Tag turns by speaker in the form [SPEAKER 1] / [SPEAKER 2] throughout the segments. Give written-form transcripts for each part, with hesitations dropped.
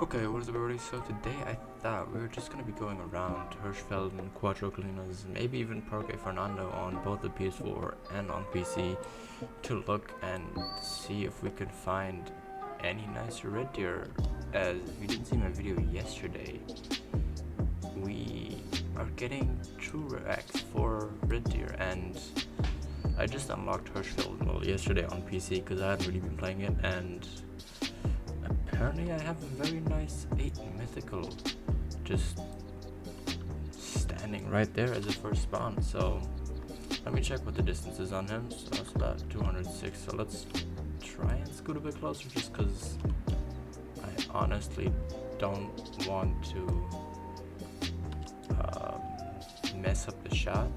[SPEAKER 1] Okay, what is everybody? So today I thought we were just gonna be going around Hirschfeld and Quattro Colinas, maybe even Parque Fernando on both the PS4 and on PC to look and see if we could find any nicer red deer. As if you didn't see my video yesterday, we are getting TruRED for red deer, and I just unlocked Hirschfeld yesterday on PC because I hadn't really been playing it, and apparently I have a very nice 8 mythical just standing right there as a first spawn. So let me check what the distance is on him. So that's about 206. So let's try and scoot a bit closer just because I honestly don't want to mess up the shot.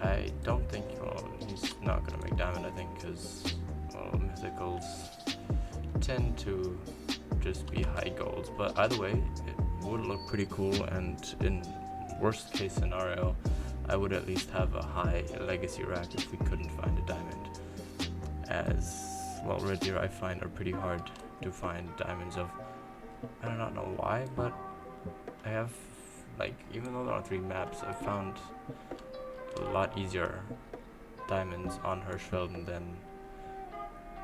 [SPEAKER 1] I don't think, well, he's not going to make diamond, I think, because, well, mythicals tend to just be high golds, but either way it would look pretty cool, and in worst case scenario I would at least have a high legacy rack if we couldn't find a diamond, as well red deer I find are pretty hard to find diamonds of. I do not know why, but I have, like, even though there are 3 maps, I've found a lot easier diamonds on Hirschfeld than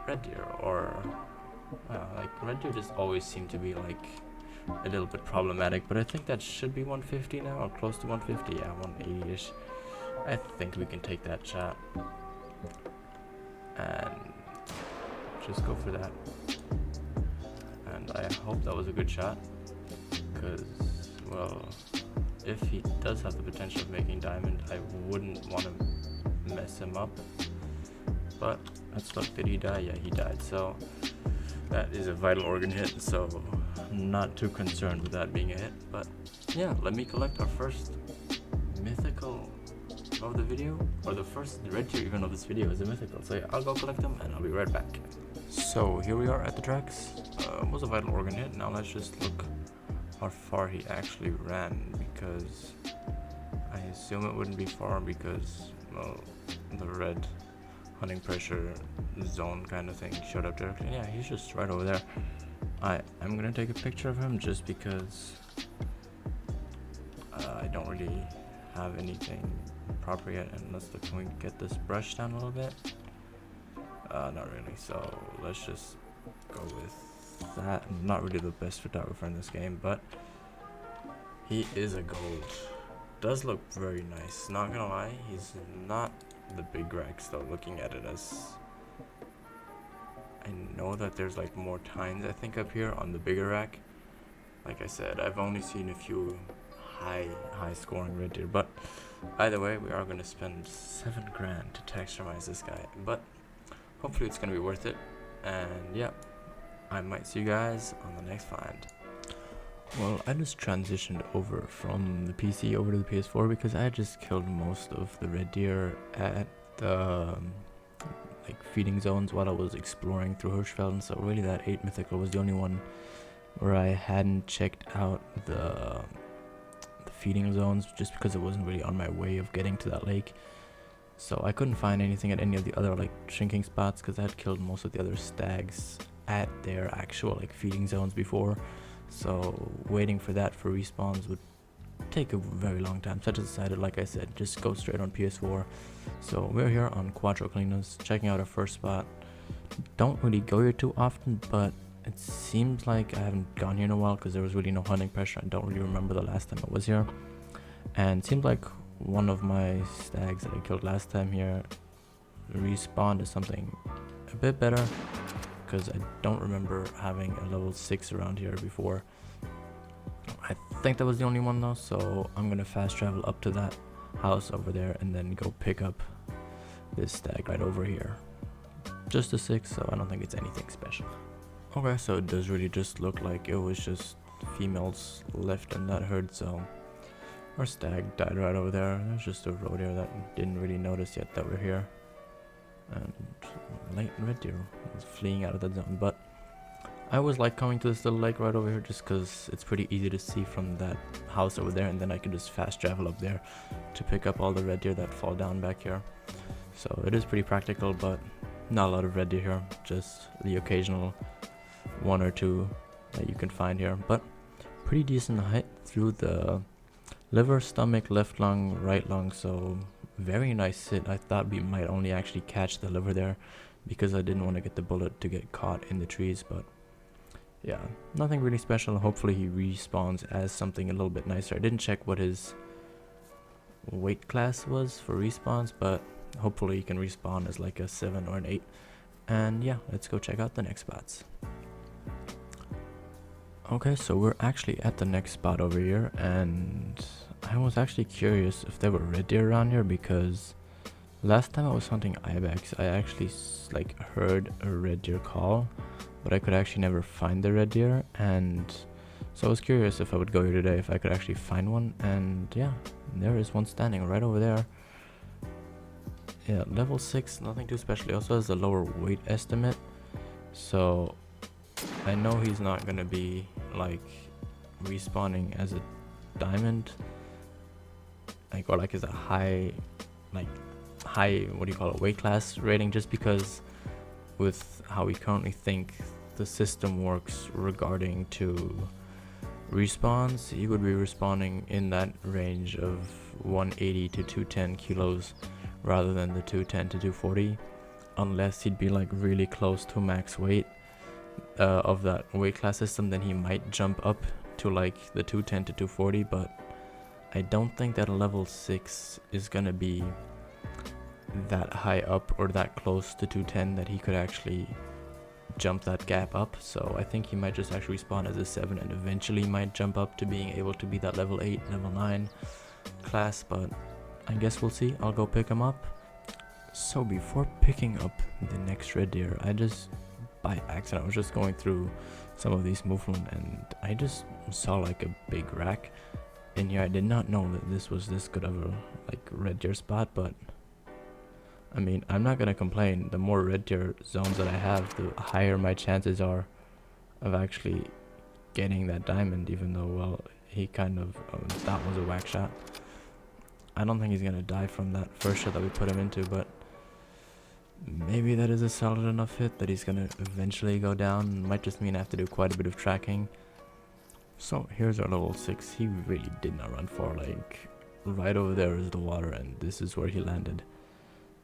[SPEAKER 1] red deer, or like red deer just always seem to be like a little bit problematic, but I think that should be 150 now, or close to 150. Yeah, 180-ish. I think we can take that shot and just go for that, and I hope that was a good shot, because, well, if he does have the potential of making diamond, I wouldn't want to mess him up. But let's look, did he die? Yeah, he died. So that is a vital organ hit, so I'm not too concerned with that being a hit. But yeah, let me collect our first mythical of the video, or the first red deer even of this video is a mythical. So yeah, I'll go collect them and I'll be right back. So here we are at the tracks. Was a vital organ hit. Now let's just look how far he actually ran, because I assume it wouldn't be far because, well, the red hunting pressure zone kind of thing showed up directly. Yeah, he's just right over there. I'm gonna take a picture of him just because I don't really have anything proper yet, and let's look, can we get this brush down a little bit? Not really, so let's just go with that. I'm not really the best photographer in this game, but he is a gold. Does look very nice, not gonna lie. He's not the big racks though, looking at it, as I know that there's like more tines I think up here on the bigger rack. Like I said, I've only seen a few high scoring red deer, but either way we are gonna spend 7 grand to texturize this guy, but hopefully it's gonna be worth it. And yeah, I might see you guys on the next find. Well, I just transitioned over from the PC over to the PS4 because I just killed most of the red deer at the like feeding zones while I was exploring through Hirschfeld, so really that 8 mythical was the only one where I hadn't checked out the feeding zones, just because it wasn't really on my way of getting to that lake. So I couldn't find anything at any of the other like shrinking spots because I had killed most of the other stags at their actual like feeding zones before. So waiting for that for respawns would take a very long time, so I just decided, like I said, just go straight on PS4. So we're here on Quattro Colinas, checking out our first spot. Don't really go here too often, but it seems like I haven't gone here in a while because there was really no hunting pressure. I don't really remember the last time I was here, and it seems like one of my stags that I killed last time here respawned to something a bit better, because I don't remember having a level 6 around here before. I think that was the only one though, so I'm gonna fast travel up to that house over there and then go pick up this stag right over here. Just a 6, so I don't think it's anything special. Okay, so it does really just look like it was just females left in that herd, so our stag died right over there. There's just a road here that didn't really notice yet that we're here. And late red deer was fleeing out of that zone, but I always like coming to this little lake right over here just because it's pretty easy to see from that house over there, and then I can just fast travel up there to pick up all the red deer that fall down back here. So it is pretty practical, but not a lot of red deer here, just the occasional 1 or 2 that you can find here, but pretty decent height through the liver, stomach, left lung, right lung, so very nice hit. I thought we might only actually catch the liver there because I didn't want to get the bullet to get caught in the trees, but yeah, nothing really special. Hopefully he respawns as something a little bit nicer. I didn't check what his weight class was for respawns, but hopefully he can respawn as like a 7 or an 8. And yeah, let's go check out the next spots. Okay, so we're actually at the next spot over here, and I was actually curious if there were red deer around here, because last time I was hunting ibex, I actually like heard a red deer call, but I could actually never find the red deer, and so I was curious if I would go here today if I could actually find one. And yeah, there is one standing right over there. Yeah, level 6, nothing too special. He also has a lower weight estimate, so I know he's not gonna be like respawning as a diamond, like, or like as a high what do you call it, weight class rating, just because with how we currently think the system works regarding to respawns, he would be respawning in that range of 180 to 210 kilos rather than the 210 to 240, unless he'd be like really close to max weight of that weight class system. Then he might jump up to like the 210 to 240, but I don't think that a level 6 is gonna be that high up or that close to 210 that he could actually jump that gap up. So I think he might just actually respawn as a 7 and eventually might jump up to being able to be that level 8, level 9 class, but I guess we'll see. I'll go pick him up. So before picking up the next red deer, I just by accident I was just going through some of these movement and I just saw like a big rack in here. I did not know that this was this good of a like red deer spot, but I mean, I'm not gonna complain. The more red deer zones that I have, the higher my chances are of actually getting that diamond, even though, well, he kind of that was a whack shot. I don't think he's gonna die from that first shot that we put him into, but maybe that is a solid enough hit that he's gonna eventually go down. Might just mean I have to do quite a bit of tracking. So here's our level 6. He really did not run far. Like right over there is the water, and this is where he landed.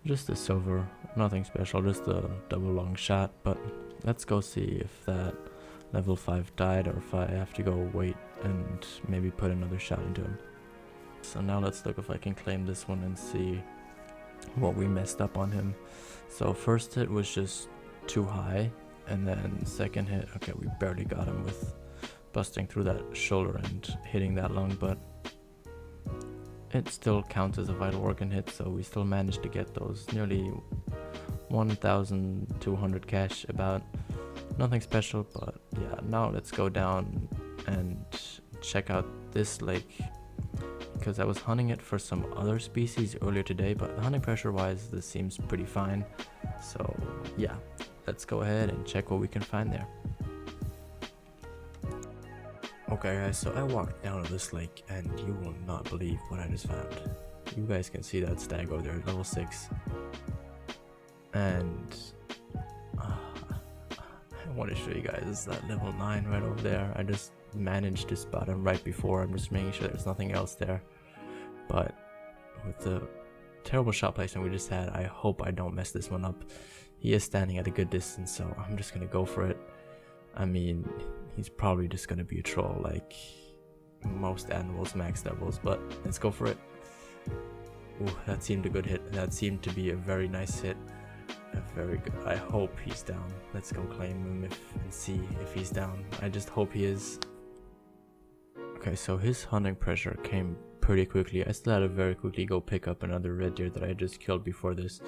[SPEAKER 1] Just a silver, nothing special, just a double long shot. But let's go see if that level 5 died or if I have to go wait and maybe put another shot into him. So now let's look if I can claim this one and see what we messed up on him. So first hit was just too high, and then second hit, okay, we barely got him with busting through that shoulder and hitting that lung, but it still counts as a vital organ hit, so we still managed to get those nearly 1,200 cash about. Nothing special, but yeah, now let's go down and check out this lake, because I was hunting it for some other species earlier today, but hunting pressure wise this seems pretty fine. So yeah, let's go ahead and check what we can find there. Okay guys, so I walked down to this lake and you will not believe what I just found. You guys can see that stag over there, level 6. And I want to show you guys that level 9 right over there. I just managed to spot him right before. I'm just making sure there's nothing else there. But with the terrible shot placement we just had, I hope I don't mess this one up. He is standing at a good distance, so I'm just gonna go for it. I mean, he's probably just gonna be a troll like most animals max levels, but let's go for it. Ooh, that seemed a good hit. That seemed to be a very nice hit. Very good. I hope he's down. Let's go claim him and see if he's down. I just hope he is. Okay, so his hunting pressure came pretty quickly. I still had to very quickly go pick up another red deer that I just killed before this,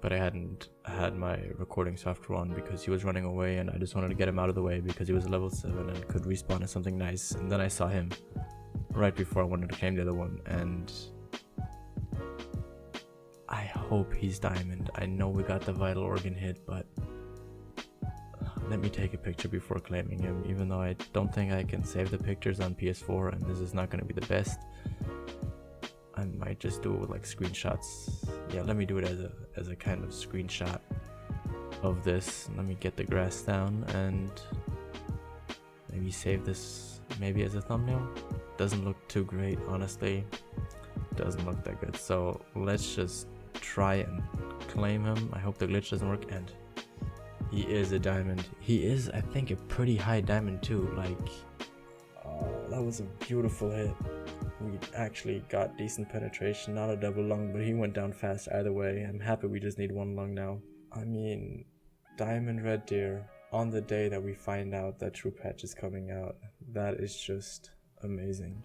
[SPEAKER 1] but I hadn't had my recording software on because he was running away, and I just wanted to get him out of the way because he was level 7 and could respawn as something nice. And then I saw him right before I wanted to claim the other one, and I hope he's diamond. I know we got the vital organ hit, but let me take a picture before claiming him, even though I don't think I can save the pictures on PS4 and this is not going to be the best. I might just do it with like screenshots. Yeah, let me do it as a kind of screenshot of this. Let me get the grass down, and Maybe save this maybe as a thumbnail. Doesn't look too great, honestly. Doesn't look that good. So let's just try and claim him. I hope the glitch doesn't work. And he is a diamond. He is, I think, a pretty high diamond too. Like, that was a beautiful hit. We actually got decent penetration, not a double lung, but he went down fast either way. I'm happy we just need one lung now. I mean, diamond red deer on the day that we find out that True Patch is coming out. That is just amazing.